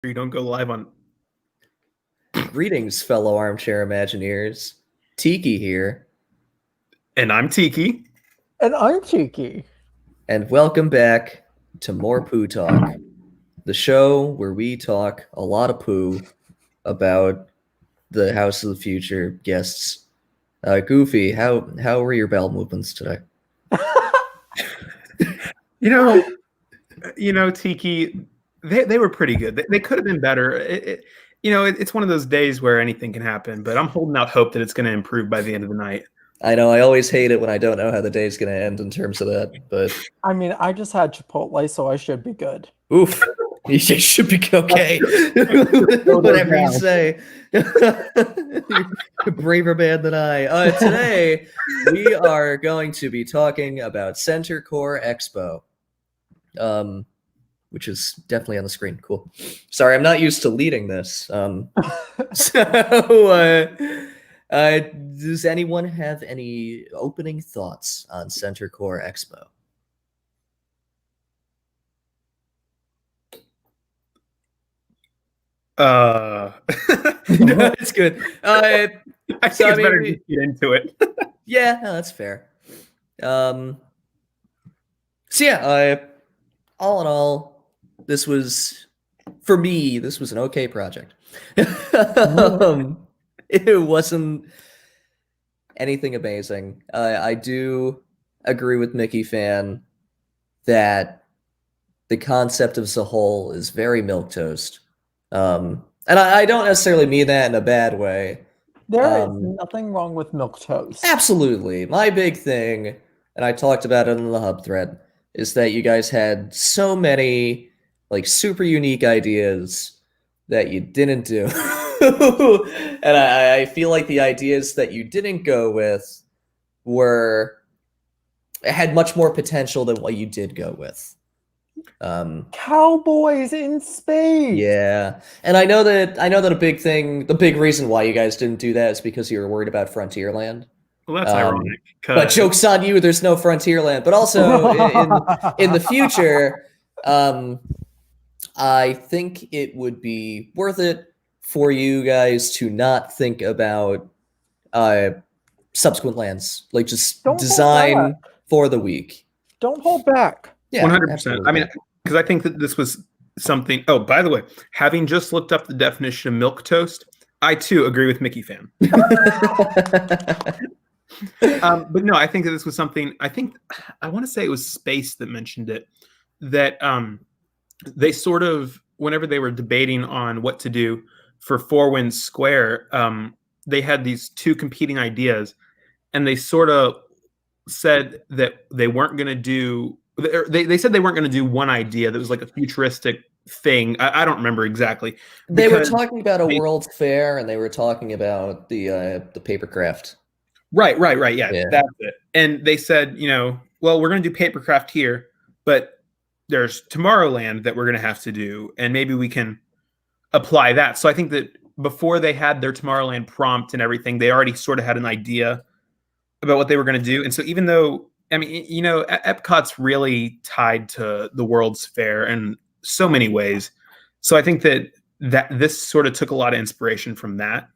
You don't go live on. Greetings, fellow armchair Imagineers. Tiki here, And I'm Tiki. And I'm cheeky. and welcome back to more Pooh Talk, the show where we talk a lot of Pooh about the House of the Future guests. Goofy, how were your bowel movements today? You know, Tiki. They were pretty good. They could have been better. It's one of those days where anything can happen. But I'm holding out hope that it's going to improve by the end of the night. I know I always hate it when I don't know how the day's going to end in terms of that, but I mean, I just had Chipotle, so I should be good. oof, you should be okay. Whatever you say. You're a braver man than I. Today, we are going to be talking about CENTERCORE EXPO, which is definitely on the screen. Cool. Sorry, I'm not used to leading this. Does anyone have any opening thoughts on CENTERCORE EXPO? No, it's good. I think it's better to get into it. Yeah, no, that's fair. So yeah, all in all, this was an okay project. It wasn't anything amazing. I do agree with Mickey Fan that the concept as a whole is very milquetoast. And I don't necessarily mean that in a bad way. There is nothing wrong with milquetoast. Absolutely. My big thing, and I talked about it in the hub thread, is that you guys had so many like super unique ideas that you didn't do. And I feel like the ideas that you didn't go with had much more potential than what you did go with. Cowboys in space. Yeah, and I know that the big reason why you guys didn't do that is because you were worried about Frontierland. Well, that's ironic. But joke's on you, there's no Frontierland. But also in the future, I think it would be worth it for you guys to not think about subsequent lands, like just design for the week. Don't hold back. Yeah, 100%. I mean, because I think that this was something. Oh, by the way, having just looked up the definition of milquetoast, I too agree with Mickey Fan. But no, I think that this was something. I want to say it was Space that mentioned it. That they sort of, whenever they were debating on what to do for Four Winds Square, they had these two competing ideas, and they sort of said that they weren't going to do. They said they weren't going to do one idea that was like a futuristic thing. I don't remember exactly. They were talking about a World's Fair, and they were talking about the papercraft. Right. Yeah, that's it. And they said, well, we're going to do papercraft here, but there's Tomorrowland that we're going to have to do, and maybe we can apply that. So I think that before they had their Tomorrowland prompt and everything, they already sort of had an idea about what they were going to do. And so even though, I mean, Epcot's really tied to the World's Fair in so many ways. So I think that this sort of took a lot of inspiration from that.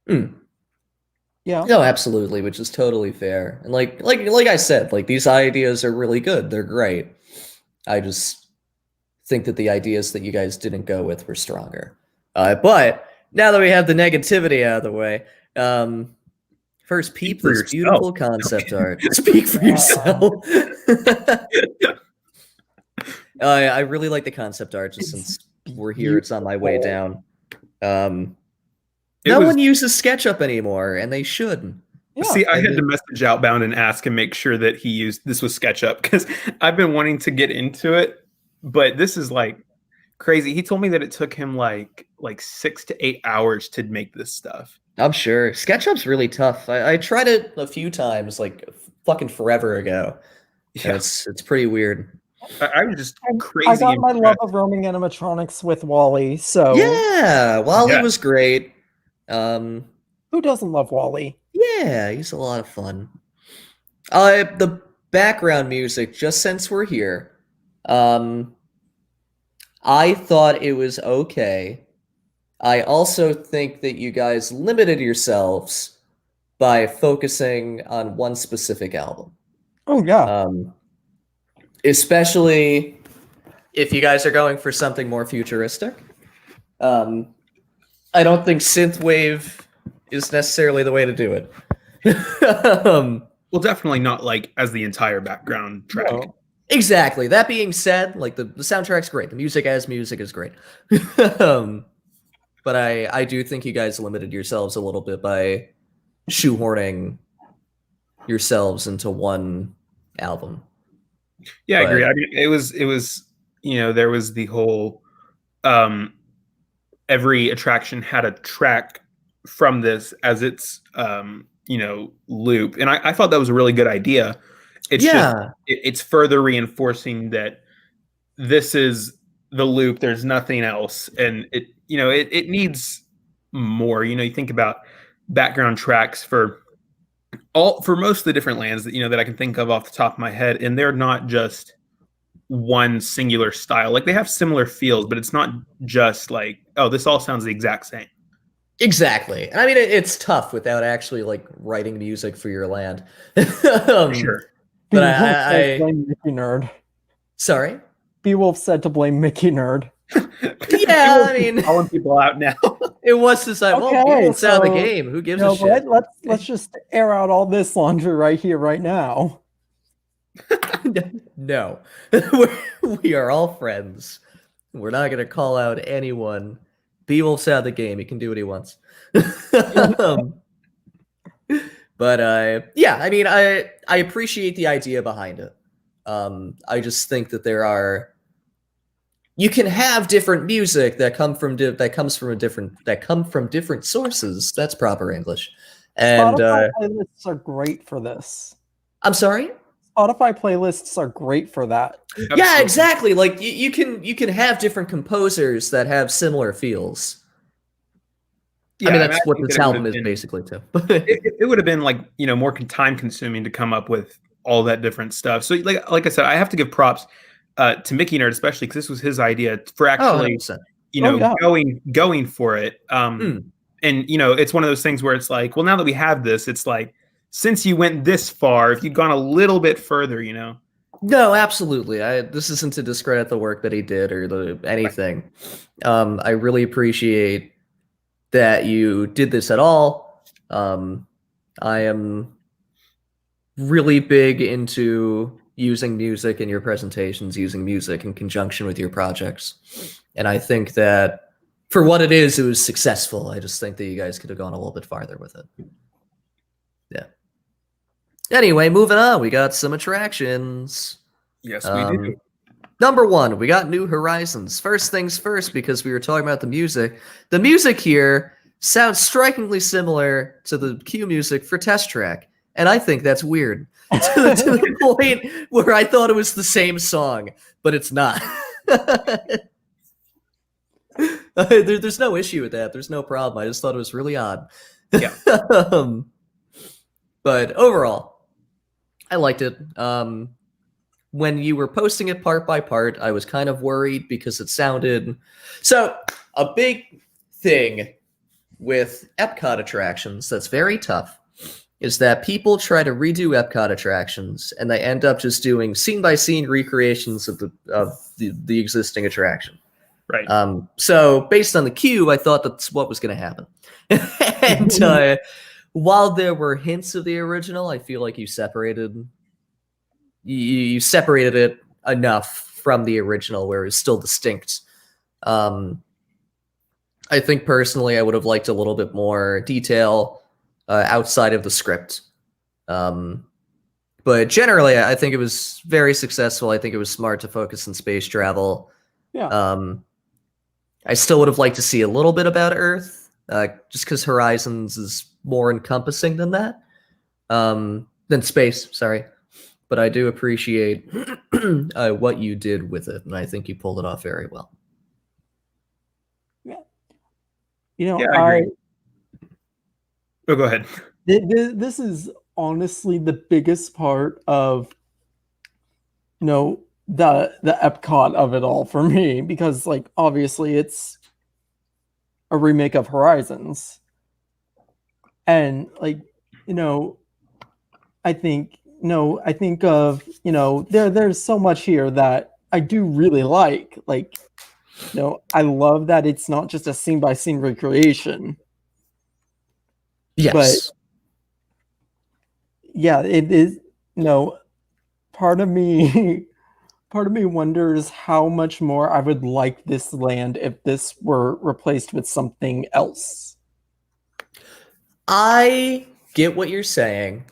Yeah. No, absolutely, which is totally fair. And like I said, like these ideas are really good. They're great. I just think that the ideas that you guys didn't go with were stronger. But now that we have the negativity out of the way, first peep this beautiful concept art. Speak for yourself. I really like the concept art. Just since we're here, it's on my way down. No one uses SketchUp anymore, and they should. Yeah. See, I had to message Outbound and ask him, make sure that this was SketchUp, because I've been wanting to get into it, but this is like crazy. He told me that it took him like 6 to 8 hours to make this stuff. I'm sure SketchUp's really tough. I tried it a few times, like fucking forever ago. Yeah. It's pretty weird. I was just crazy. I got my love of roaming animatronics with WALL-E. So yeah, WALL-E was great. Who doesn't love WALL-E? Yeah, he's a lot of fun. The background music, just since we're here, I thought it was okay. I also think that you guys limited yourselves by focusing on one specific album. Oh yeah. Especially if you guys are going for something more futuristic. I don't think synthwave is necessarily the way to do it. Well, definitely not like as the entire background track. No. Exactly. That being said, like the soundtrack's great. The music as music is great. But I do think you guys limited yourselves a little bit by shoehorning yourselves into one album. Yeah, I agree. I mean, it was there was the whole every attraction had a track from this as its loop, and I thought that was a really good idea. It's just it's further reinforcing that this is the loop. There's nothing else, and it needs more. You think about background tracks for most of the different lands that I can think of off the top of my head, and they're not just one singular style. Like they have similar feels, but it's not just like, oh, this all sounds the exact same. Exactly. And I mean, it's tough without actually like writing music for your land. Sure. But I blame Mickey Nerd. Sorry? Beowulf said to blame Mickey Nerd. Yeah, I mean, calling people out now. It was decided. Okay, well, it's out of the game. Who gives a shit? Let's just air out all this laundry right here, right now. No, we are all friends. We're not gonna call out anyone. Beowulf's out of the game. He can do what he wants. But yeah, I mean, I appreciate the idea behind it. I just think that you can have different music that come from different sources. That's proper English. And Spotify playlists are great for this. I'm sorry? Spotify playlists are great for that. Absolutely. Yeah, exactly. Like you can have different composers that have similar feels. Yeah, I mean, that's what this album is basically too. it would have been like more time consuming to come up with all that different stuff. So like I said, I have to give props to Mickey Nerd, especially because this was his idea for actually going for it. And it's one of those things where it's like, well, now that we have this, it's like, since you went this far, if you'd gone a little bit further, No, absolutely. This isn't to discredit the work that he did or anything. I really appreciate that you did this at all. I am really big into using music in your presentations, using music in conjunction with your projects. And I think that for what it was successful. I just think that you guys could have gone a little bit farther with it. Yeah. Anyway, moving on. We got some attractions. Yes, we do. Number 1, we got New Horizons. First things first, because we were talking about the music. The music here sounds strikingly similar to the cue music for Test Track. And I think that's weird. to the point where I thought it was the same song, but it's not. There's no issue with that. There's no problem. I just thought it was really odd. Yeah. But overall, I liked it. When you were posting it part by part, I was kind of worried because it sounded... So, a big thing with Epcot attractions that's very tough is that people try to redo Epcot attractions and they end up just doing scene-by-scene recreations of the existing attraction. Right. So, based on the queue, I thought that's what was going to happen. And while there were hints of the original, I feel like you separated it enough from the original where it's still distinct. I think personally I would have liked a little bit more detail outside of the script. But generally, I think it was very successful. I think it was smart to focus on space travel. Yeah. I still would have liked to see a little bit about Earth, just because Horizons is more encompassing than that. Than space, sorry. But I do appreciate what you did with it, and I think you pulled it off very well. Yeah. Oh, go ahead. This is honestly the biggest part of, the Epcot of it all for me, because like obviously it's a remake of Horizons, and like I think of there's so much here that I do really like I love that it's not just a scene by scene recreation. Yes. But yeah, it is part of me wonders how much more I would like this land if this were replaced with something else. I get what you're saying.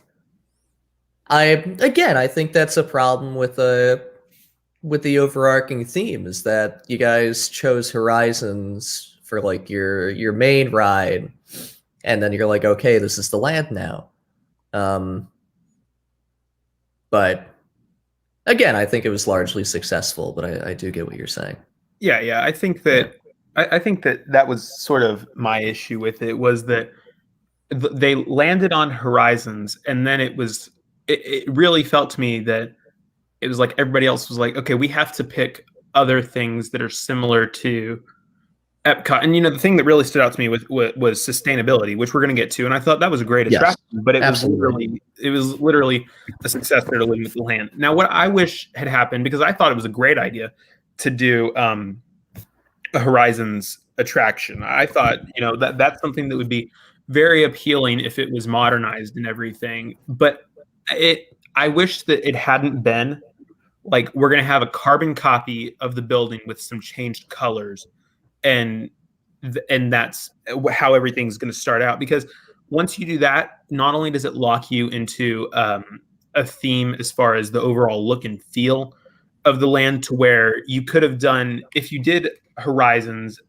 I think that's a problem with the overarching theme, is that you guys chose Horizons for like your main ride, and then you're like, okay, this is the land now. But again, I think it was largely successful, but I do get what you're saying. Yeah. I think that that was sort of my issue with it, was that they landed on Horizons, and then it really felt to me that it was like everybody else was like, okay, we have to pick other things that are similar to Epcot. And the thing that really stood out to me was sustainability, which we're going to get to. And I thought that was a great attraction, but it was literally a successor to Living with the Land. Now, what I wish had happened, because I thought it was a great idea to do a Horizons attraction. I thought, that's something that would be very appealing if it was modernized and everything. But I wish that it hadn't been like, we're going to have a carbon copy of the building with some changed colors, and that's how everything's going to start out. Because once you do that, not only does it lock you into a theme as far as the overall look and feel of the land, to where you could have done, if you did Horizons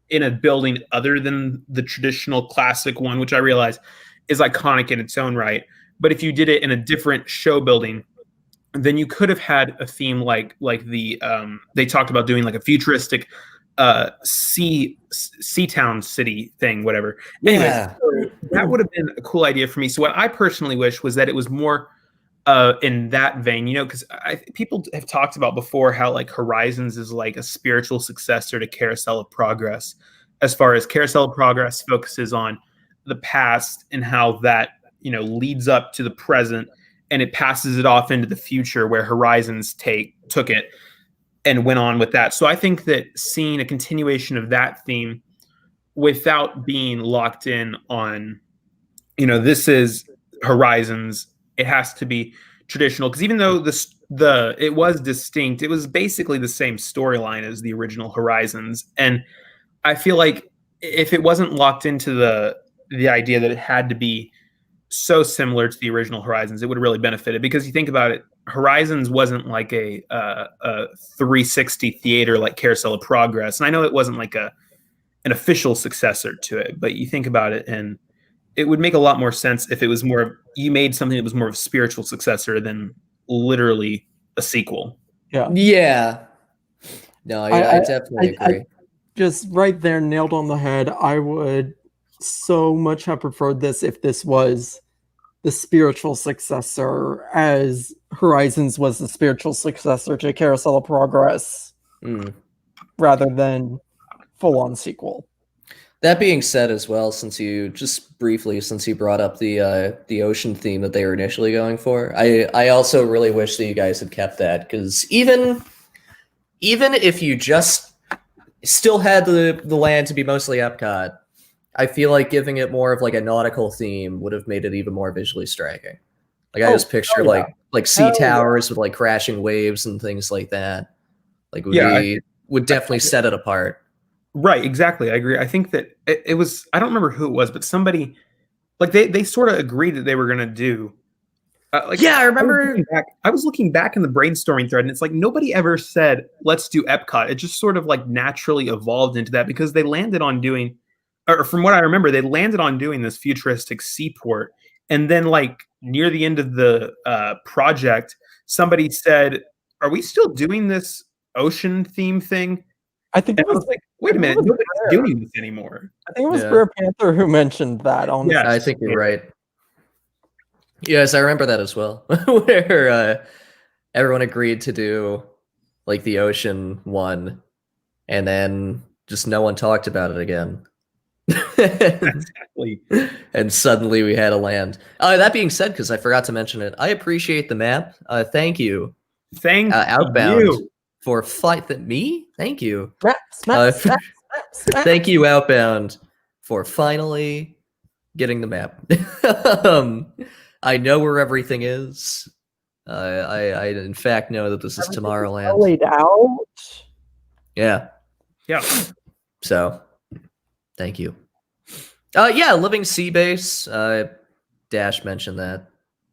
in a building other than the traditional classic one, which I realize is iconic in its own right, but if you did it in a different show building, then you could have had a theme like the they talked about doing like a futuristic sea town city thing, whatever. Anyway, Yeah. so that would have been a cool idea for me. So what I personally wish was that it was more in that vein, because people have talked about before how like Horizons is like a spiritual successor to Carousel of Progress, as far as Carousel of Progress focuses on the past and how that leads up to the present, and it passes it off into the future, where Horizons took it and went on with that. So I think that seeing a continuation of that theme without being locked in on, this is Horizons, it has to be traditional. Because even though it was distinct, it was basically the same storyline as the original Horizons. And I feel like if it wasn't locked into the idea that it had to be so similar to the original Horizons, it would have really benefited. Because you think about it, Horizons wasn't like a 360 theater like Carousel of Progress. And I know it wasn't like an official successor to it, but you think about it, and it would make a lot more sense if it was you made something that was more of a spiritual successor than literally a sequel. Yeah. No, I definitely agree. Just right there, nailed on the head. I would so much have preferred this if this was the spiritual successor, as Horizons was the spiritual successor to Carousel of Progress, rather than full-on sequel. That being said, as well, since you brought up the ocean theme that they were initially going for, I also really wish that you guys had kept that, because even if you just still had the land to be mostly Epcot, I feel like giving it more of like a nautical theme would have made it even more visually striking. Like I just picture like sea towers with like crashing waves and things like that. Like would definitely set it apart. Right, exactly. I agree. I think that it was, I don't remember who it was, but somebody, like they sort of agreed that they were going to do. I remember. I was looking back in the brainstorming thread, and it's like nobody ever said, let's do Epcot. It just sort of like naturally evolved into that, because they landed on doing, or from what I remember, they landed on doing this futuristic seaport. And then like near the end of the project, somebody said, are we still doing this ocean theme thing? I think it was like, wait a minute, nobody's doing this anymore. I think it was Bear Panther who mentioned that. Honestly. Yeah, I think you're right. Yes, I remember that as well, where everyone agreed to do like the ocean one, and then just no one talked about it again. Exactly. And suddenly we had a land. That being said, because I forgot to mention it, I appreciate the map. Thank you. Thank Outbound you. for me? Thank you. Smack. Thank you, Outbound, for finally getting the map. I know where everything is. I in fact know that this is Tomorrowland. Laid out. Yeah. Yeah. So, thank you. Yeah, living sea base. Dash mentioned that.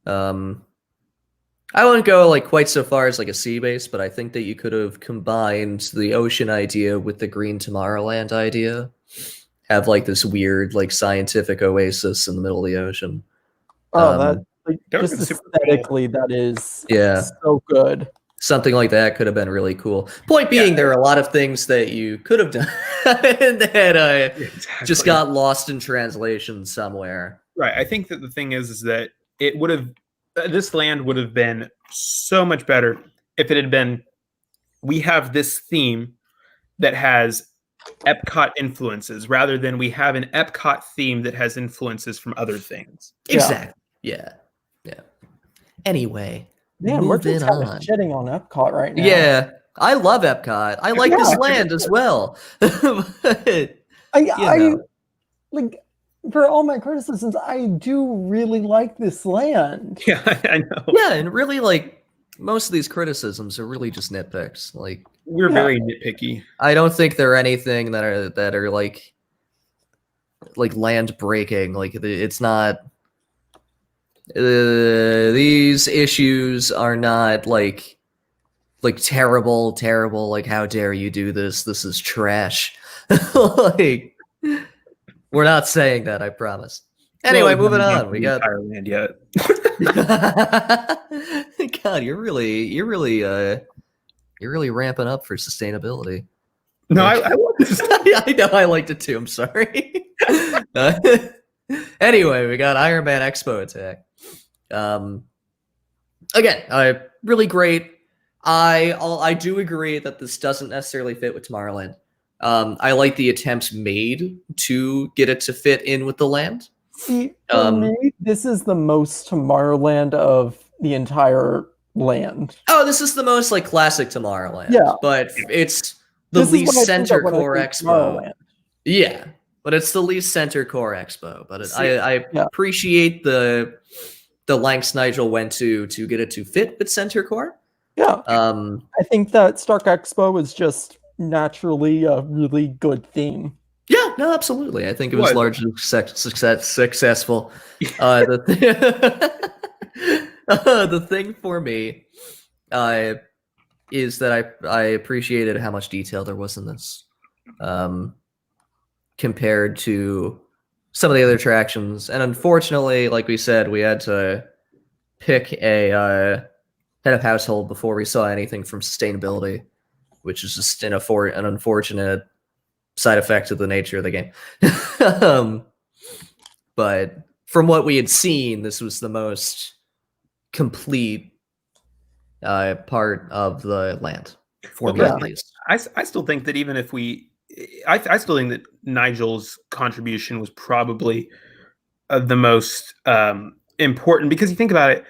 I wouldn't go like quite so far as like a sea base, but I think that you could have combined the ocean idea with the green Tomorrowland idea. Have like this weird like scientific oasis in the middle of the ocean. Oh, that like, that just would've been super aesthetically, that is Yeah. so good. Something like that could have been really cool. Point being, there are a lot of things that you could have done that just got lost in translation somewhere. Right. I think that the thing is that it would have, this land would have been so much better if it had been, we have this theme that has Epcot influences rather than we have an Epcot theme that has influences from other things. Exactly. Yeah. Anywai. Man, we're just kind of shitting on Epcot right now. Yeah, I love Epcot. I like this land as well. But, I like, for all my criticisms, I do really like this land. Yeah, I know. Yeah, and really, like, most of these criticisms are really just nitpicks. Like, we're very nitpicky. I don't think there are anything that are like land breaking. Like, it's not. These issues are not like terrible, like, how dare you do this? This is trash. Like, we're not saying that, I promise. Anyway, moving on. We got Thailand yet. God, you're really ramping up for sustainability. No, I love this. I know, I liked it too. I'm sorry. Anyway, we got Iron Man Expo attack. Again, really great. I do agree that this doesn't necessarily fit with Tomorrowland. I like the attempts made to get it to fit in with the land. See, for me, this is the most Tomorrowland of the entire land. Oh, this is the most like classic Tomorrowland. Yeah, but it's the least CENTERCORE Expo. Yeah, but it's the least CENTERCORE Expo. But I appreciate the lengths Nigel went to get it to fit with CENTERCORE. Yeah. I think that Stark Expo is just naturally a really good theme. Yeah, no, absolutely. I think it was largely successful. The thing for me is that I appreciated how much detail there was in this compared to some of the other attractions. And unfortunately, like we said, we had to pick a head of household before we saw anything from sustainability, which is just an unfortunate side effect of the nature of the game. But from what we had seen, this was the most complete part of the land for me, at least. I still think that even if I still think that Nigel's contribution was probably the most important, because you think about it,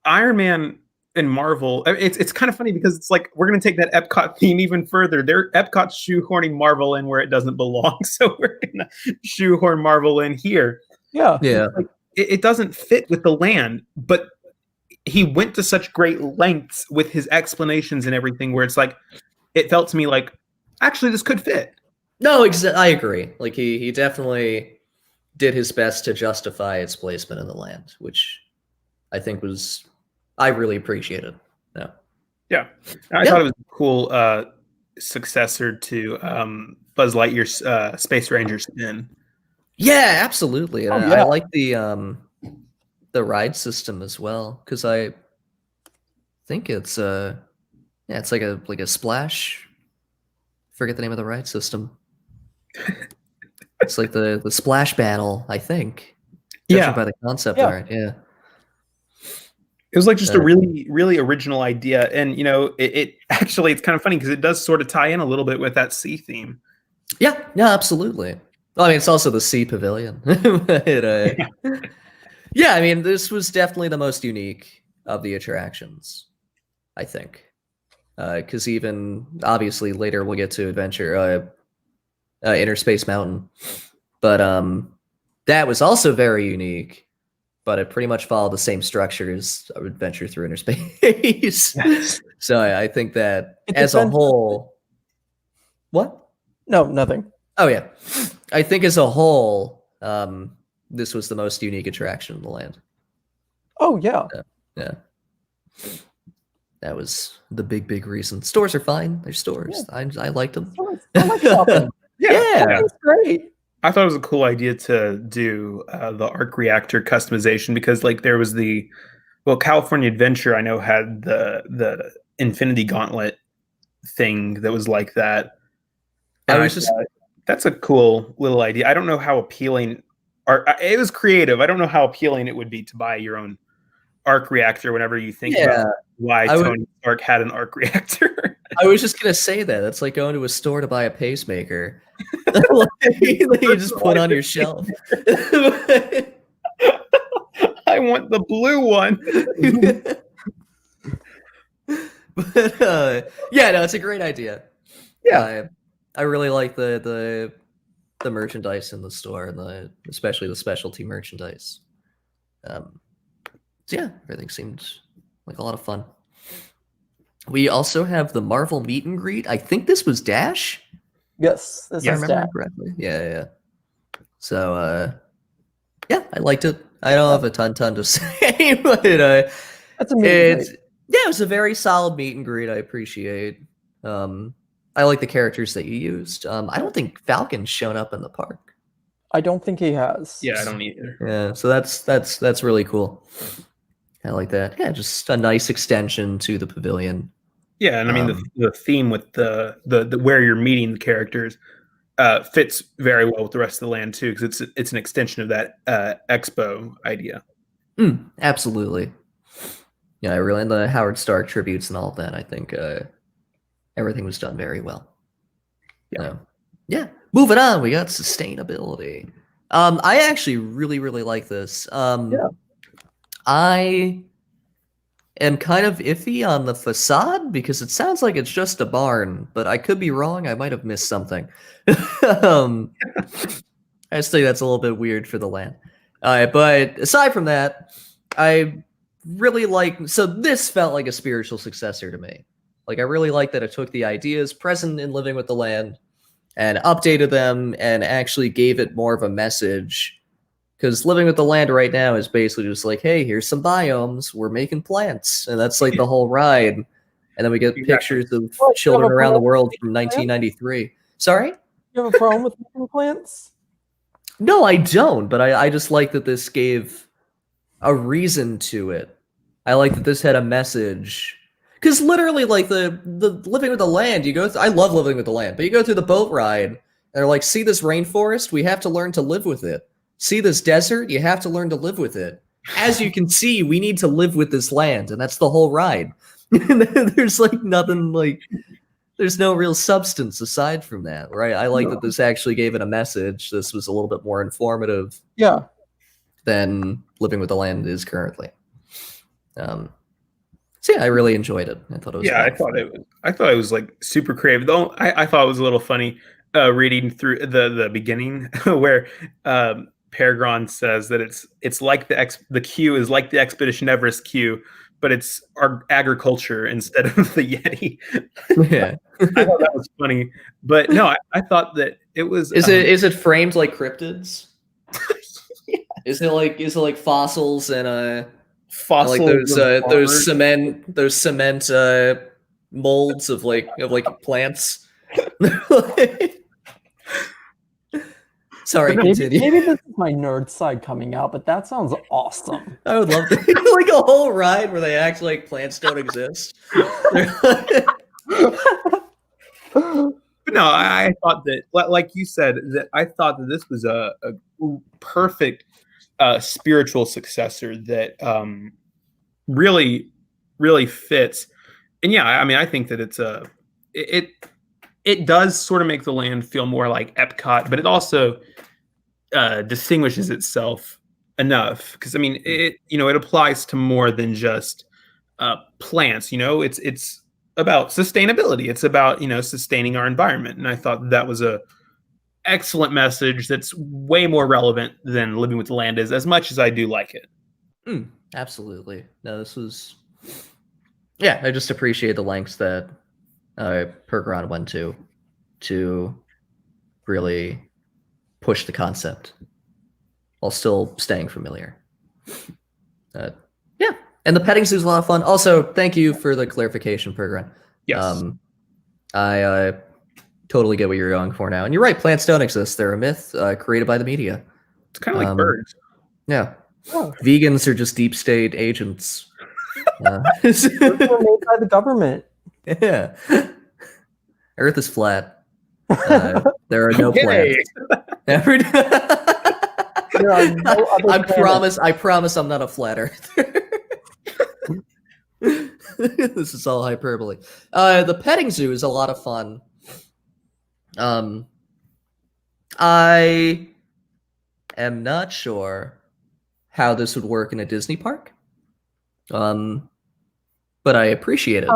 Iron Man and Marvel, it's kind of funny because it's like we're going to take that Epcot theme even further. Epcot's shoehorning Marvel in where it doesn't belong, so we're going to shoehorn Marvel in here. Yeah. Like, it doesn't fit with the land, but he went to such great lengths with his explanations and everything where it's like, it felt to me like, actually, this could fit. No, I agree. Like, he definitely did his best to justify its placement in the land, which I think I really appreciated. No. Yeah. I thought it was a cool successor to Buzz Lightyear's Space Ranger spin. Yeah, absolutely. And I like the ride system as well, because I think it's it's like a splash. Forget the name of the ride system. It's like the splash battle, I think. Judging by the concept art, It was like just a really, really original idea. And, it actually, it's kind of funny because it does sort of tie in a little bit with that sea theme. Yeah, absolutely. Well, I mean, it's also the sea pavilion. Yeah, I mean, this was definitely the most unique of the attractions, I think. Because even, obviously, later we'll get to Adventure, INNERSPACE Mountain. But that was also very unique. But it pretty much followed the same structure as Adventure Through Inner Space. Yes. So I think that as a whole... What? No, nothing. Oh, yeah. I think as a whole, this was the most unique attraction in the land. Oh, yeah. Yeah. That was the big reason. Stores are fine. They're stores. Yeah. I liked them. I like shopping. Yeah. That's great. I thought it was a cool idea to do the arc reactor customization because, like, there was California Adventure, I know, had the Infinity Gauntlet thing that was like that. And that's a cool little idea. I don't know how appealing, it was creative. I don't know how appealing it would be to buy your own arc reactor whenever you think about why Tony Stark had an arc reactor. I was just gonna say that. That's like going to a store to buy a pacemaker. You just put on your shelf. I want the blue one. But yeah, no, it's a great idea. Yeah, I really like the merchandise in the store and especially the specialty merchandise. So yeah, everything seemed like a lot of fun. We also have the Marvel meet and greet. I think this was Dash. Yes, this is Dash. Correctly. Yeah. So yeah, I liked it. I don't have a ton to say, but that's a meet and greet. Yeah, it was a very solid meet and greet. I appreciate. I like the characters that you used. I don't think Falcon's shown up in the park. I don't think he has. Yeah, I don't either. Yeah, so that's really cool. I like that. Yeah, just a nice extension to the pavilion. Yeah, and I mean the theme with the where you're meeting the characters fits very well with the rest of the land too, because it's an extension of that expo idea. Absolutely. Yeah, I really, and the Howard Stark tributes and all of that. I think everything was done very well. Yeah. Moving on, we got sustainability. I actually really like this. I am kind of iffy on the facade because it sounds like it's just a barn, but I could be wrong. I might have missed something. I just think that's a little bit weird for the land. But aside from that, I really so this felt like a spiritual successor to me. Like, I really like that it took the ideas present in Living with the Land and updated them and actually gave it more of a message. Because Living with the Land right now is basically just like, hey, here's some biomes, we're making plants. And that's like the whole ride. And then we get pictures of children around the world from 1993. Sorry? You have a problem with making plants? No, I don't. But I just like that this gave a reason to it. I like that this had a message. Because literally, like, the Living with the Land, I love Living with the Land, but you go through the boat ride, and they're like, see this rainforest? We have to learn to live with it. See this desert? You have to learn to live with it. As you can see, we need to live with this land, and that's the whole ride. There's like nothing, like, there's no real substance aside from that, right? I like that this actually gave it a message. This was a little bit more informative than Living with the Land is currently. So yeah, I really enjoyed it. I thought it was I thought it was like super creative. Though I thought it was a little funny reading through the beginning where Peregrine says that it's like the queue is like the Expedition Everest queue, but it's our agriculture instead of the Yeti. Yeah, I thought that was funny. But no, I thought that it was. Is it framed like cryptids? Yeah. Is it like fossils and fossils, like those cement molds of like plants? Sorry, continue. Maybe this is my nerd side coming out, but that sounds awesome. I would love to like a whole ride where they act like plants don't exist. But no, I thought that, like you said, that I thought that this was a perfect spiritual successor that really, really fits. And yeah, I mean, I think that it does sort of make the land feel more like Epcot, but it also distinguishes itself enough because I mean, it applies to more than just plants. It's about sustainability. It's about sustaining our environment, and I thought that was a excellent message that's way more relevant than Living with the Land is, as much as I do like it. Absolutely. No, this was... Yeah, I just appreciate the lengths that Pergron went to really push the concept while still staying familiar. Yeah, and the petting zoo is a lot of fun. Also, thank you for the clarification, Pergron. Yes. I totally get what you're going for now. And you're right, plants don't exist. They're a myth created by the media. It's kind of like birds. Yeah. Oh. Vegans are just deep state agents. Those were made by the government. Yeah. Earth is flat. There are no plants. I promise I'm not a flat earther. This is all hyperbole. The petting zoo is a lot of fun. I am not sure how this would work in a Disney park. But I appreciate it.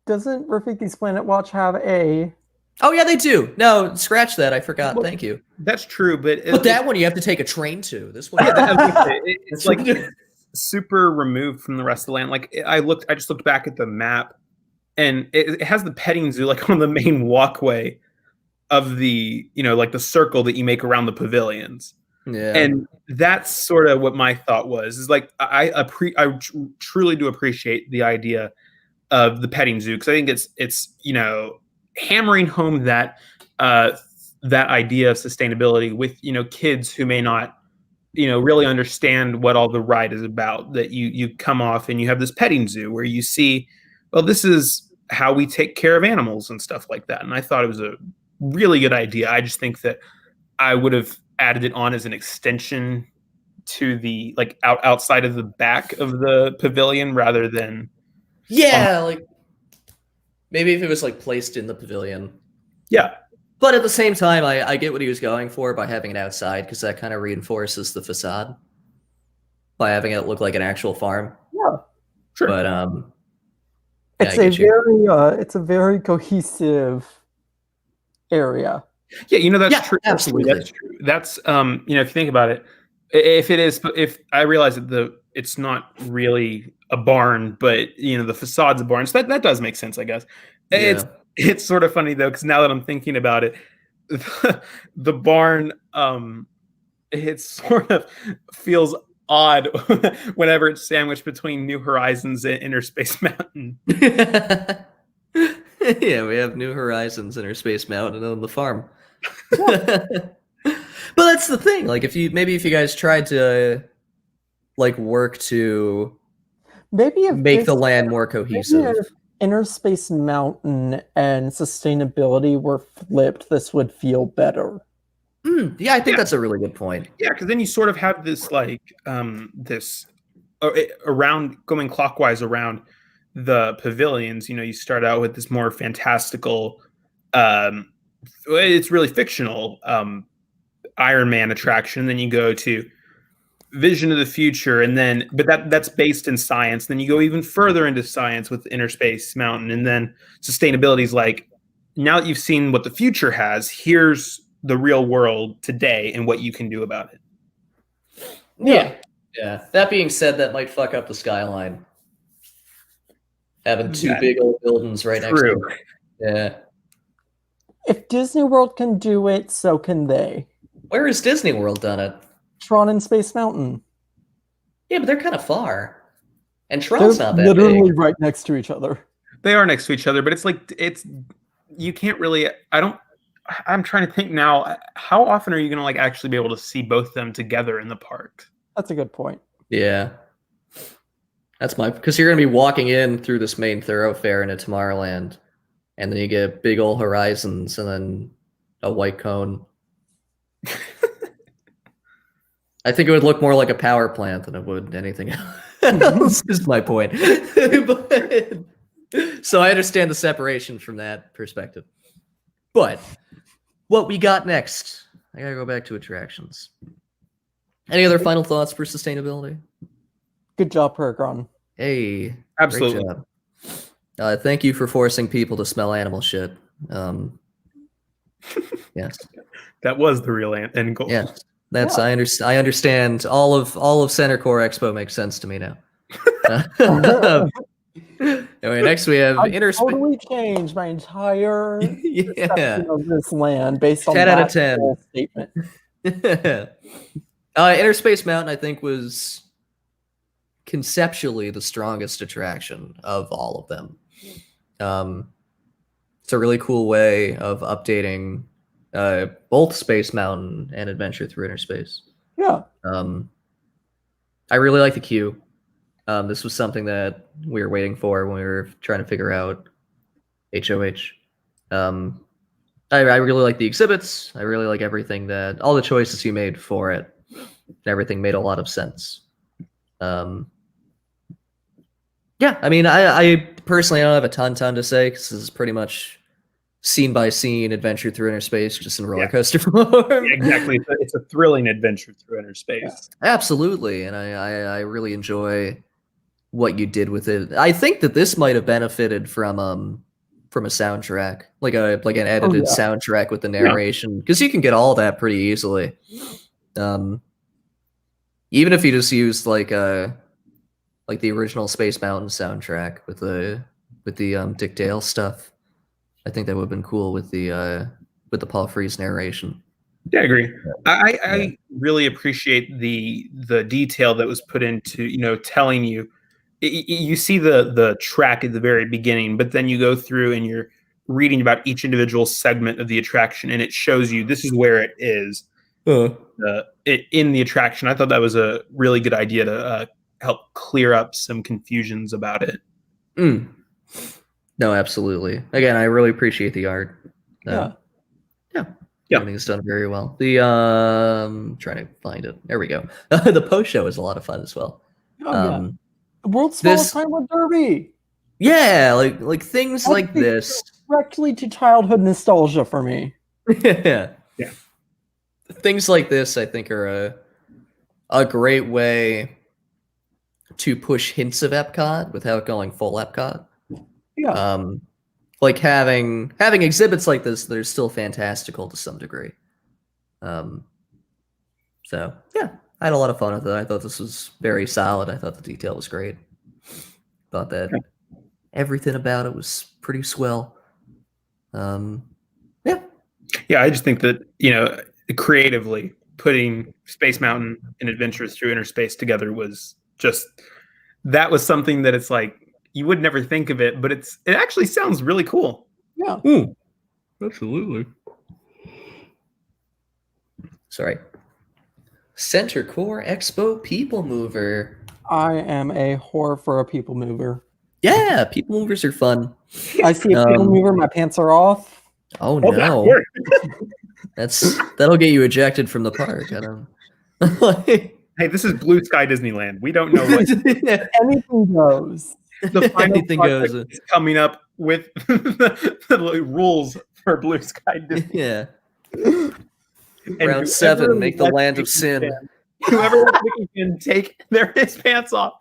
Doesn't Rafiki's Planet Watch have a... Oh, yeah, they do. No, scratch that. I forgot. Thank you. That's true, but that one you have to take a train to. This one, it's like super removed from the rest of the land. Like I just looked back at the map, and it has the petting zoo like on the main walkway of the like the circle that you make around the pavilions. Yeah, and that's sort of what my thought was. Is like I truly do appreciate the idea of the petting zoo because I think it's hammering home that that idea of sustainability with kids who may not really understand what all the ride is about. That you come off and you have this petting zoo where you see, well, this is how we take care of animals and stuff like that. And I thought it was a really good idea. I just think that I would have added it on as an extension to the outside of the back of the pavilion rather than like maybe if it was like placed in the pavilion. Yeah. But at the same time, I get what he was going for by having it outside because that kind of reinforces the facade by having it look like an actual farm. Yeah, sure. But it's a very cohesive area. Yeah, that's true. Absolutely, that's true. That's if you think about it, if I realize that it's not really a barn, but the facade's a barn, so that does make sense, I guess. Yeah. It's sort of funny though, because now that I'm thinking about it, the barn it sort of feels odd whenever it's sandwiched between New Horizons and INNERSPACE Mountain. Yeah, we have New Horizons, INNERSPACE Mountain, and the farm. But that's the thing. Like, if you guys tried to work to make the land more cohesive. INNERSPACE Mountain and sustainability were flipped, this would feel better. Yeah, I think that's a really good point. Yeah, because then you sort of have this around going clockwise around the pavilions. You start out with this more fantastical, it's really fictional Iron Man attraction. Then you go to Vision of the Future, and then that's based in science. Then you go even further into science with INNERSPACE Mountain, and then sustainability is like, now that you've seen what the future has, here's the real world today and what you can do about it. Yeah. That being said, that might fuck up the skyline. Having two big old buildings right next to it. Yeah. If Disney World can do it, so can they. Where has Disney World done it? Tron and Space Mountain. Yeah, but they're kind of far. And Tron's not that literally big. Right next to each other. They are next to each other, but you can't really, I'm trying to think now, how often are you going to actually be able to see both of them together in the park? That's a good point. Yeah. Because you're going to be walking in through this main thoroughfare into Tomorrowland, and then you get big old horizons and then a white cone. I think it would look more like a power plant than it would anything else. Is my point. So I understand the separation from that perspective. But what we got next? I gotta go back to attractions. Any other final thoughts for sustainability? Good job, Peregrine. Hey, absolutely. Great job. Thank you for forcing people to smell animal shit. Yes, that was the real end goal. Yeah, that's I understand. All of CENTERCORE EXPO makes sense to me now. Anyway, next we have INNERSPACE. Totally changed my entire perception of this land based on 10 that out of 10 statement. INNERSPACE Mountain, I think, was conceptually the strongest attraction of all of them. It's a really cool way of updating both Space Mountain and Adventure Through Innerspace. Yeah. I really like the queue. This was something that we were waiting for when we were trying to figure out HOH. I really like the exhibits. I really like everything all the choices you made for it. Everything made a lot of sense. Yeah, I mean, I personally don't have a ton to say because this is pretty much scene by scene adventure through Innerspace, just in roller coaster form. Yeah, exactly, it's a thrilling adventure through Innerspace. Yeah. Absolutely, and I really enjoy what you did with it. I think that this might have benefited from a soundtrack, like an edited soundtrack with the narration, because you can get all that pretty easily. Even if you just used like the original Space Mountain soundtrack with the Dick Dale stuff, I think that would have been cool with the Paul Frees narration. Yeah, I agree. I really appreciate the detail that was put into telling you. You see the track at the very beginning, but then you go through and you're reading about each individual segment of the attraction, and it shows you this is where it is in the attraction. I thought that was a really good idea to help clear up some confusions about it. No, absolutely. Again, I really appreciate the art. Yeah. Everything's done very well. The trying to find it. There we go. The post show is a lot of fun as well. The world's smallest Pinewood Derby. Yeah, like things like this. Directly to childhood nostalgia for me. Yeah. Things like this, I think, are a great way to push hints of Epcot without going full Epcot. Yeah. Like having exhibits like this, they're still fantastical to some degree. So yeah, I had a lot of fun with it. I thought this was very solid. I thought the detail was great. Thought that everything about it was pretty swell. Yeah, I just think that creatively putting Space Mountain and Adventures Through Innerspace together was that was something that it's like you would never think of it, but it actually sounds really cool. Yeah. Absolutely. Sorry. CENTERCORE EXPO People Mover. I am a whore for a people mover. Yeah, people movers are fun. I see a people mover, my pants are off. Oh no. That'll get you ejected from the park. I don't. Hey, this is Blue Sky Disneyland. We don't know what anything goes. The final project is coming up with the rules for Blue Sky Disney. Yeah. Round 7, make the land of sin. Whoever can take his pants off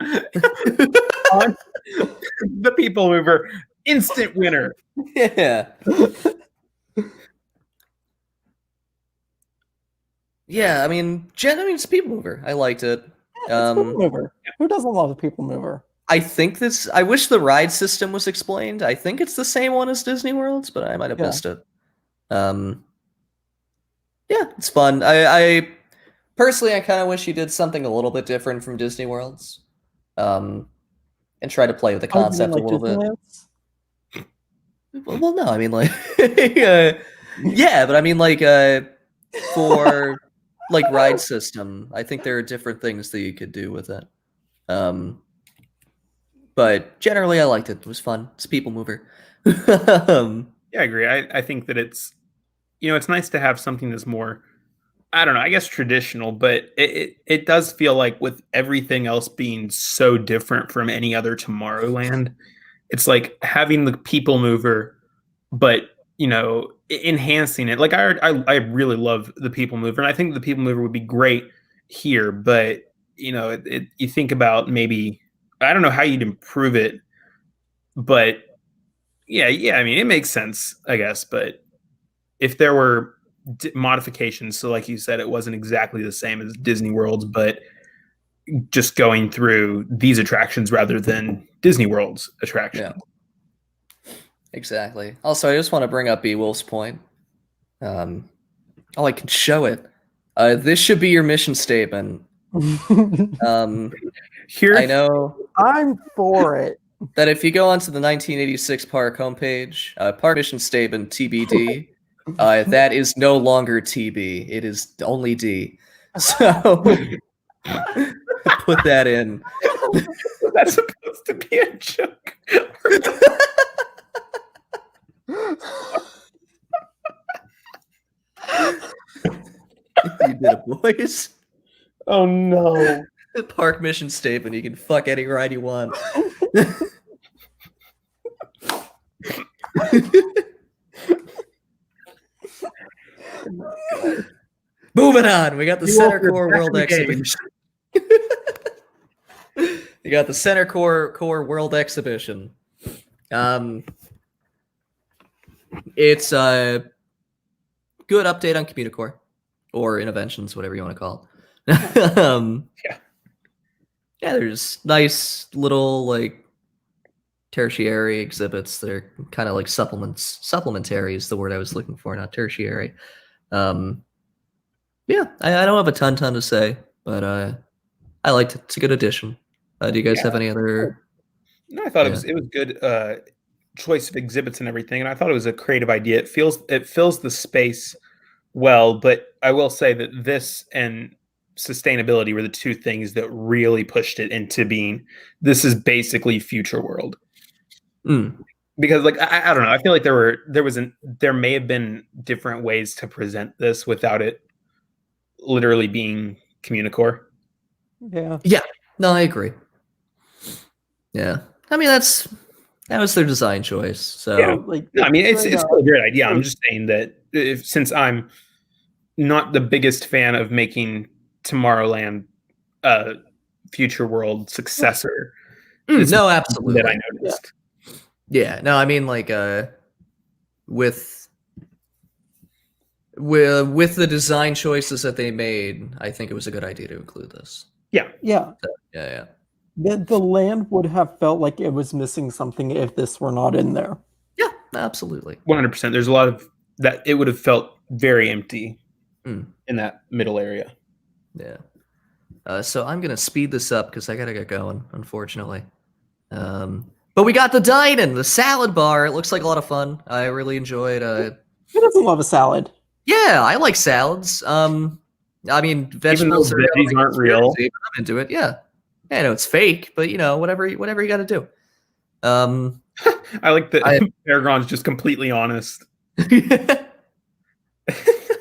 on the people mover, instant winner. Yeah. Yeah, I mean, it's a people mover. I liked it. Yeah, people mover. Who doesn't love a people mover? I wish the ride system was explained. I think it's the same one as Disney World's, but I might have missed it. Yeah, it's fun. I personally, I kind of wish you did something a little bit different from Disney World's, and try to play with the concept a little bit. Well, no, I mean yeah, but I mean for ride system, I think there are different things that you could do with it. But generally, I liked it. It was fun. It's a people mover. Yeah, I agree. I think that it's it's nice to have something that's more I don't know, I guess traditional, but it does feel like with everything else being so different from any other Tomorrowland, it's like having the People Mover, but enhancing it. Like I really love the People Mover, and I think the People Mover would be great here, but you think about maybe, I don't know how you'd improve it, but yeah, I mean, it makes sense, I guess, but if there were modifications, so like you said, it wasn't exactly the same as Disney World's, but just going through these attractions rather than Disney World's attraction. Yeah. Exactly. Also, I just want to bring up Wolf's point. Oh, I can show it. This should be your mission statement. Here, I know. I'm for it. That if you go onto the 1986 park homepage, park mission statement TBD, that is no longer TB. It is only D. So put that in. That's supposed to be a joke. You did it, boys. Oh no. The park mission statement. You can fuck any ride you want. Moving on. We got the CENTERCORE World Exhibition. You got the CENTERCORE World Exhibition. It's a good update on CommuniCore or Innoventions, whatever you want to call it. Yeah, there's nice little like tertiary exhibits that are kind of like supplements. Supplementary is the word I was looking for, not tertiary. Yeah, I don't have a ton to say, but I liked it. It's a good addition. Do you guys have any other? No, I thought it was good choice of exhibits and everything, and I thought it was a creative idea. It fills the space well, but I will say that this and sustainability were the two things that really pushed it into being, this is basically future world. Because like I don't know, I feel like there may have been different ways to present this without it literally being CommuniCore. Yeah, no, I agree. Yeah, I mean that was their design choice. So no, I mean it's still a great idea. I'm just saying that since I'm not the biggest fan of making Tomorrowland future world successor, no, absolutely, that I noticed. Yeah, no, I mean like with the design choices that they made, I think it was a good idea to include this. Yeah. So, yeah. The land would have felt like it was missing something if this were not in there. Yeah, absolutely. 100%. There's a lot of that. It would have felt very empty in that middle area. Yeah. So I'm gonna speed this up because I gotta get going, unfortunately. But we got the dine-in, the salad bar. It looks like a lot of fun. I really enjoyed. Who doesn't love a salad? Yeah, I like salads. I mean, vegetables veggies aren't real. I'm into it. Yeah, I know it's fake, but whatever you got to do. I like that Paragon's just completely honest.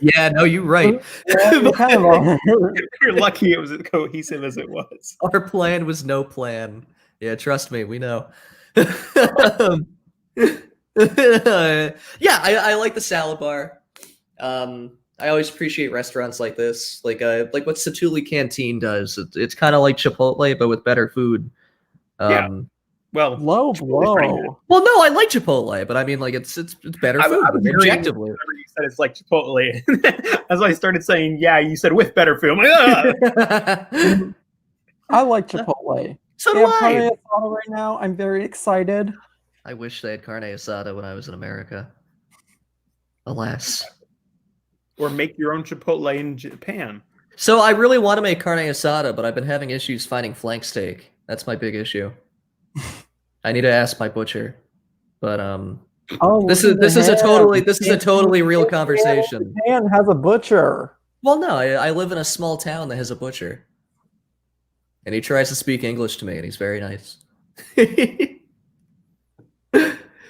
Yeah, no, you're right. You're lucky it was as cohesive as it was. Our plan was no plan. Yeah, trust me, we know. Yeah, I like the salad bar. I always appreciate restaurants like this, like what Satuli Canteen does. It's kind of like Chipotle, but with better food. Well, low blow. Well, no, I like Chipotle, but I mean, like it's better food. Objectively, you said it's like Chipotle. As I started saying, yeah, you said with better food. I'm like, I like Chipotle. So do I. Carne asada right now. I'm very excited. I wish they had carne asada when I was in America. Alas. Or make your own Chipotle in Japan. So I really want to make carne asada, but I've been having issues finding flank steak. That's my big issue. I need to ask my butcher. But this is a totally real conversation. Japan has a butcher. Well, no, I live in a small town that has a butcher. And he tries to speak English to me, and he's very nice.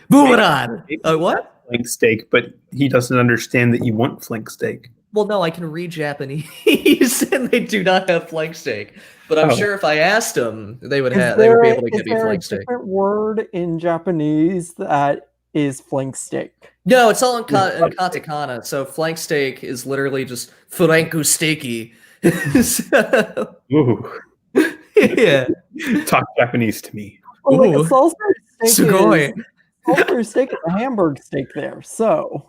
Moving on. What? Flank steak, but he doesn't understand that you want flank steak. Well, no, I can read Japanese, and they do not have flank steak. But I'm sure if I asked them, they would have. They would be able to give me flank steak. Is there a different word in Japanese that is flank steak? No, it's all in katakana. So flank steak is literally just flanku steaky. So, Ooh. yeah. Talk Japanese to me. Well, like a Salisbury steak Sugoi. is a Hamburg steak there. So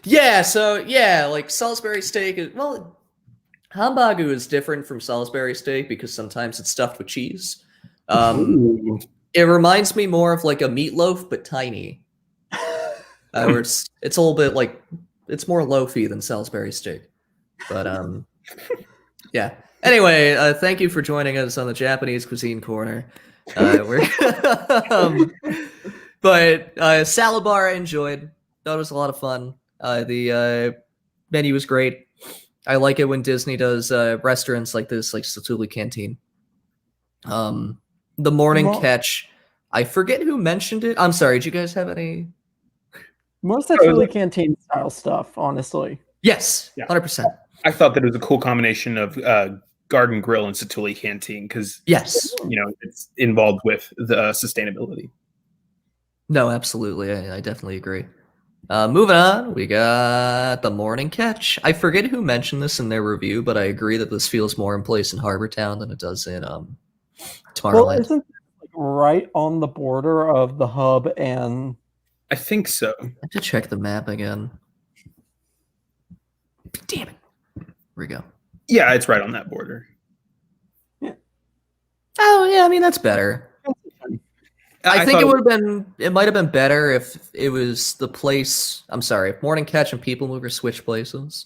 yeah, like Salisbury steak is Hambagu is different from Salisbury steak because sometimes it's stuffed with cheese. It reminds me more of like a meatloaf, but tiny. Where it's a little bit like it's more loafy than Salisbury steak. But yeah. Anyway, thank you for joining us on the Japanese Cuisine Corner. But salad bar I enjoyed. Thought it was a lot of fun. The menu was great. I like it when Disney does restaurants like this, like Satuli Canteen. The morning catch. I forget who mentioned it. I'm sorry. Did you guys have any? Most Satuli Canteen style stuff, honestly. Yes, 100%. I thought that it was a cool combination of Garden Grill and Satuli Canteen because yes, it's involved with the sustainability. No, absolutely. I definitely agree. Moving on, we got the morning catch. I forget who mentioned this in their review, but I agree that this feels more in place in Harbortown than it does in Tomorrowland. Well, isn't it like right on the border of the hub and? I think so. I have to check the map again. Damn it. Here we go. Yeah, it's right on that border. Yeah. Oh, yeah, I mean, that's better. I think it might have been better if it was the place. I'm sorry, Morning Catch and People Mover switch places.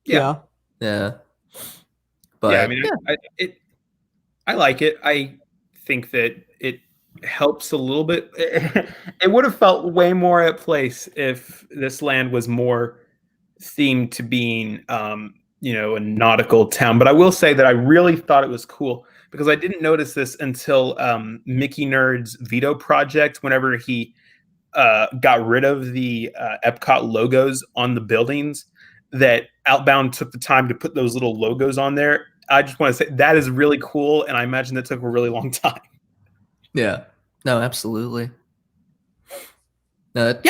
Yeah. But yeah, I mean, I like it. I think that it helps a little bit. It would have felt way more at place if this land was more themed to being, a nautical town. But I will say that I really thought it was cool because I didn't notice this until Mickey Nerd's veto project. Whenever he got rid of the Epcot logos on the buildings, that Outbound took the time to put those little logos on there. I just want to say that is really cool, and I imagine that took a really long time. Yeah. No, absolutely. It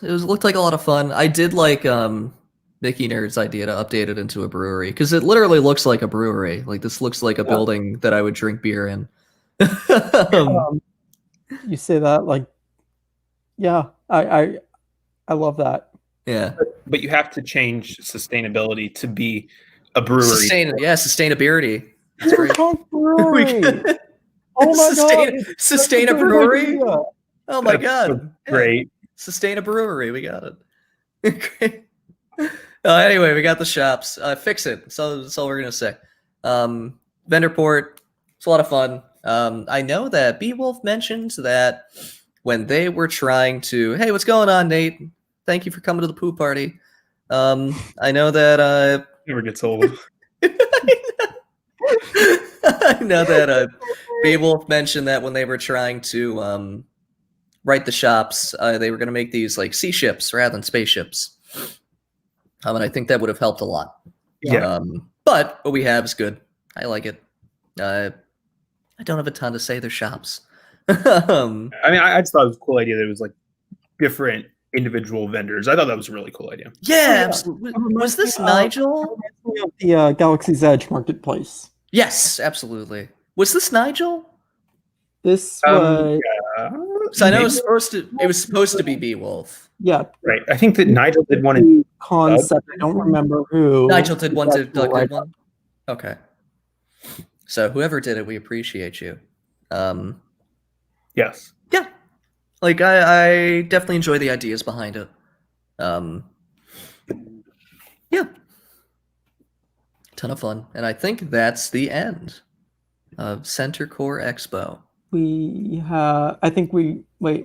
looked like a lot of fun. I did like Mickey Nerd's idea to update it into a brewery because it literally looks like a brewery. Like this looks like a building that I would drink beer in. You say that like, yeah, I love that. Yeah, but you have to change sustainability to be a brewery. Sustainability. That's great. Brewery. Oh my god! Sustain a brewery. Oh my god! Great. Sustain a brewery. We got it. Great. Anyway, we got the shops. Fix it. So that's all we're gonna say. Vendor port. It's a lot of fun. I know that Beowulf mentioned that when they were trying to, hey, what's going on, Nate? Thank you for coming to the Pooh party. I know that never gets old. I know that Beowulf mentioned that when they were trying to write the shops, they were going to make these like sea ships rather than spaceships. And I think that would have helped a lot. Yeah. But what we have is good. I like it. I don't have a ton to say. They're shops. I mean, I just thought it was a cool idea that it was like different individual vendors. I thought that was a really cool idea. Yeah, absolutely. Was this Nigel? The Galaxy's Edge marketplace. Yes, absolutely. Was this Nigel? This was. Yeah. So I know it was supposed to be Beowulf. Yeah. Right. I think that Nigel did one in concept. I don't remember who. Nigel did one. Did Doug did one? Okay. So whoever did it, we appreciate you. Yes. Yeah. Like I definitely enjoy the ideas behind it. Yeah. Ton of fun. And I think that's the end of CENTERCORE Expo. Wait,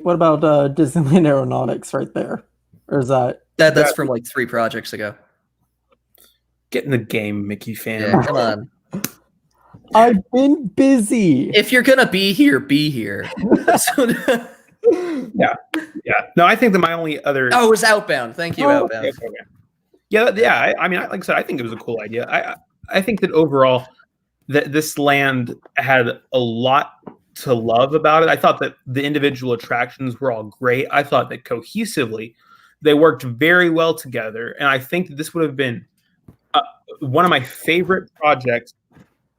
what about Disneyland Aeronautics right there? Or is that's from like 3 projects ago. Get in the game, Mickey fan. Yeah, come on. I've been busy. If you're gonna be here, be here. Yeah. No, I think that my only other. Oh, it was Outbound. Thank you, Outbound. Okay. Yeah. I mean, like I said, I think it was a cool idea. I think that overall, that this land had a lot to love about it. I thought that the individual attractions were all great. I thought that cohesively, they worked very well together, and I think that this would have been one of my favorite projects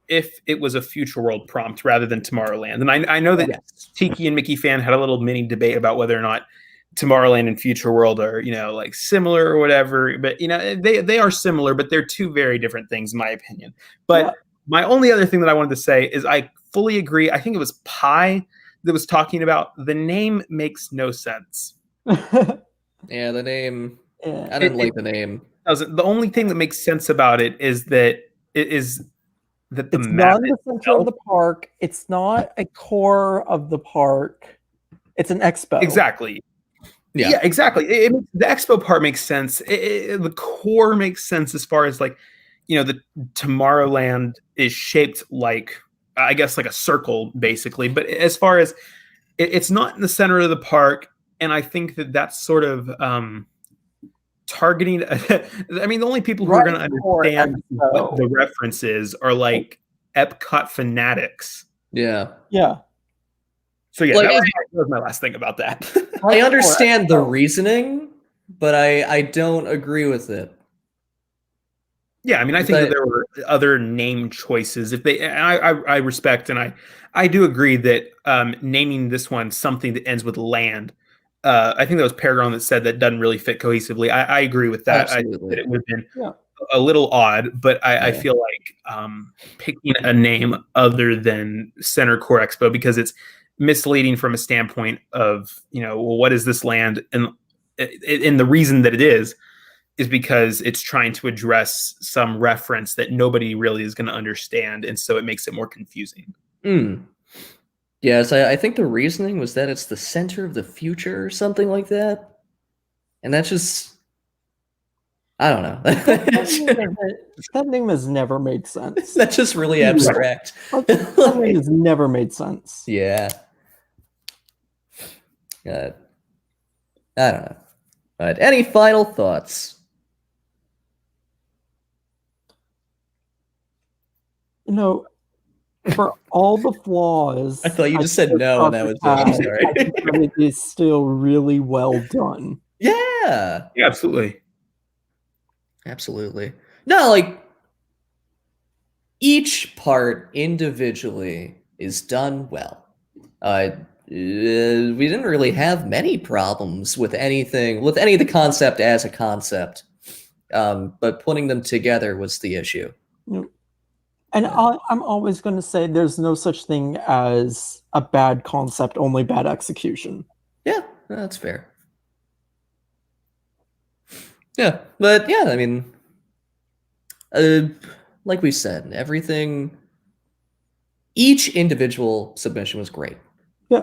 if it was a Future World prompt rather than Tomorrowland. And I know that Tiki and Mickey Fan had a little mini debate about whether or not Tomorrowland and Future World are, like similar or whatever. But, they are similar, but they're two very different things, in my opinion. But my only other thing that I wanted to say is I fully agree. I think it was Pi that was talking about the name makes no sense. Yeah, the name. Yeah. I didn't like the name. The only thing that makes sense about it is that the it's map not the center of the park. It's not a core of the park. It's an expo. Exactly. Yeah, exactly. The expo part makes sense. The core makes sense as far as the Tomorrowland is shaped like, I guess, like a circle, basically. But as far as it's not in the center of the park, and I think that that's sort of targeting. I mean, the only people who are going to understand what the reference is are like Epcot fanatics. Yeah. Yeah. So yeah, that was my last thing about that. I understand the reasoning, but I don't agree with it. Yeah, I mean, I think that there were other name choices. I respect and I do agree that naming this one something that ends with land. I think that was Paragon that said that doesn't really fit cohesively. I agree with that. Absolutely. I think that it would have been a little odd, but I feel like picking a name other than CENTERCORE Expo, because it's misleading from a standpoint of, well, what is this land? And the reason that it is because it's trying to address some reference that nobody really is going to understand. And so it makes it more confusing. Yes, I think the reasoning was that it's the center of the future or something like that. And that's just, I don't know. That name has never made sense. That's just really abstract. That name has never made sense. Yeah. I don't know. But any final thoughts? For all the flaws, I thought you just said no, and that was sorry. It is still really well done. Yeah, absolutely. No, like each part individually is done well. We didn't really have many problems with any of the concept as a concept, but putting them together was the issue. And I'm always going to say there's no such thing as a bad concept, only bad execution. Yeah, that's fair. Yeah, but yeah, I mean, like we said, each individual submission was great. Yeah.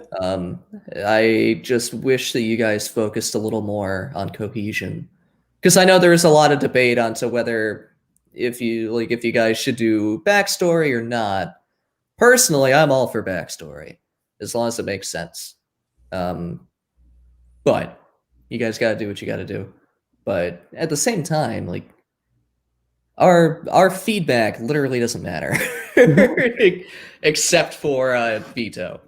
I just wish that you guys focused a little more on cohesion, because I know there was a lot of debate onto whether if you guys should do backstory or not. Personally, I'm all for backstory as long as it makes sense. But you guys got to do what you got to do. But at the same time, like our feedback literally doesn't matter, except for veto.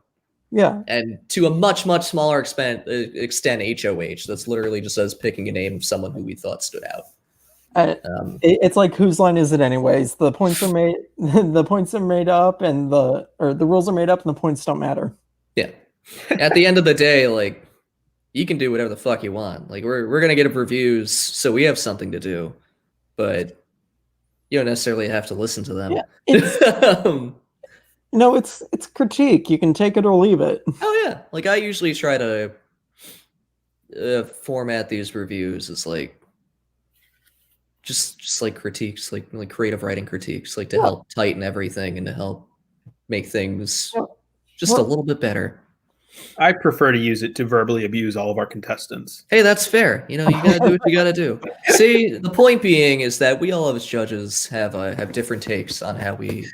Yeah, and to a much smaller extent, HOH. That's literally just us picking a name of someone who we thought stood out. It's like, whose line is it anyways? The points are made. The points are made up, and the rules are made up, and the points don't matter. Yeah. At the end of the day, like, you can do whatever the fuck you want. Like, we're gonna get reviews, so we have something to do, but you don't necessarily have to listen to them. Yeah, no, it's critique. You can take it or leave it. Oh yeah, like I usually try to format these reviews as like just like critiques, like creative writing critiques, like to help tighten everything and to help make things just a little bit better. I prefer to use it to verbally abuse all of our contestants. Hey, that's fair. You gotta do what you gotta do. See, the point being is that we all as judges have different takes on how we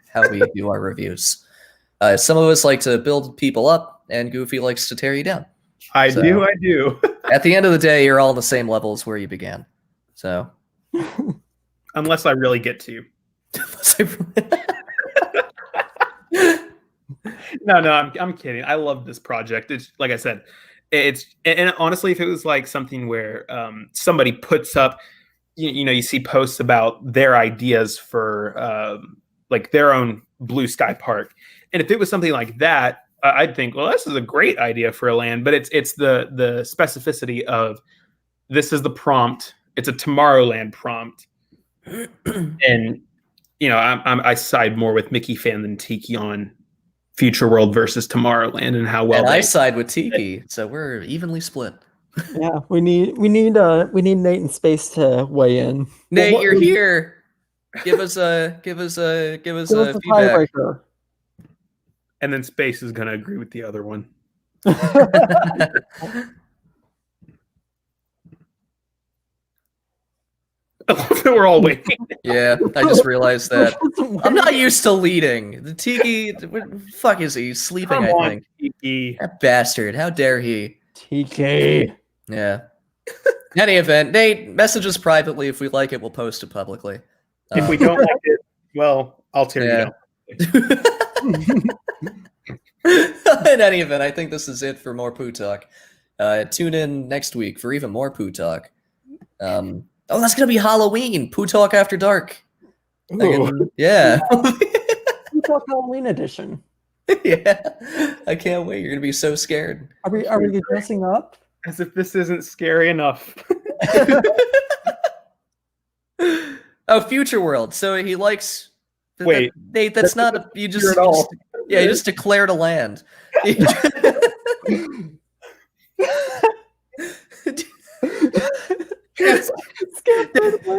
do our reviews. Some of us like to build people up, and Goofy likes to tear you down. I do. At the end of the day, you're all on the same level as where you began. So Unless I really get to. No, I'm kidding. I love this project. It's like I said, and honestly, if it was like something where somebody puts up, you see posts about their ideas for like their own Blue Sky Park, and if it was something like that, I'd think, well, this is a great idea for a land. But it's the specificity of this is the prompt. It's a Tomorrowland prompt, and I side more with Mickey Fan than Tiki on Future World versus Tomorrowland and how well. And I side with Tiki, so we're evenly split. Yeah, we need Nate and Space to weigh in. Nate, you're here. Give us a feedback. Tiebreaker. And then Space is going to agree with the other one. We're all waiting. Yeah, I just realized that. I'm not used to leading. The Tiki, fuck is he? Sleeping, I think. Tiki. That bastard. How dare he? Tiki. Yeah. In any event, Nate, message us privately. If we like it, we'll post it publicly. If we don't like it, well, I'll tear you down. In any event, I think this is it for more Pooh Talk. Tune in next week for even more Pooh Talk. Oh, that's gonna be Halloween. Pooh Talk After Dark. Yeah. Pooh Talk Halloween edition. Yeah. I can't wait. You're gonna be so scared. Are we dressing up? As if this isn't scary enough. Oh, Future World. So he likes. Wait, Nate, that's not. You just declared a land.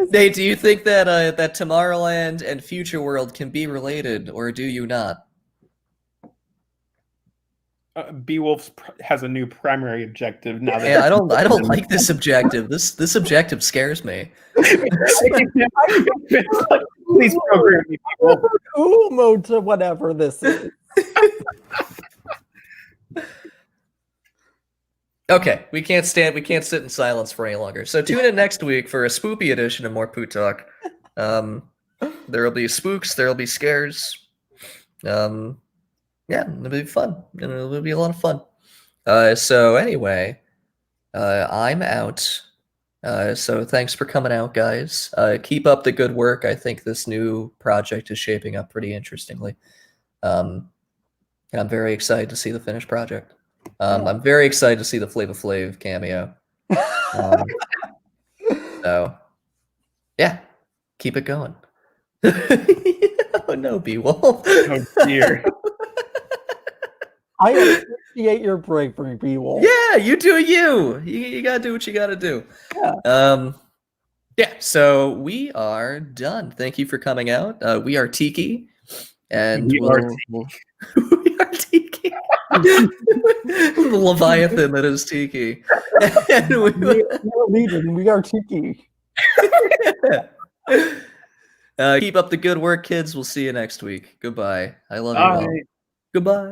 Nate, do you think that that Tomorrowland and Future World can be related, or do you not? Beowulf has a new primary objective now. Yeah, I don't like this objective. This objective scares me. Please program me, people. Cool mode to whatever this is. Okay, we can't sit in silence for any longer. So tune in next week for a spoopy edition of more Pooh Talk. There will be spooks, there will be scares. Yeah, it'll be fun. It'll be a lot of fun. So anyway, I'm out. So thanks for coming out, guys. Keep up the good work. I think this new project is shaping up pretty interestingly. And I'm very excited to see the finished project. I'm very excited to see the Flava Flav cameo. So, yeah, keep it going. Oh no, Beowulf. Oh dear. I appreciate your bravery, Beowulf. Yeah, you do you. You gotta do what you gotta do. Yeah. Yeah. So we are done. Thank you for coming out. We are Tiki, and we are Tiki. The Leviathan that is Tiki. And we are Tiki. Keep up the good work, kids. We'll see you next week. Goodbye. I love you all. Goodbye.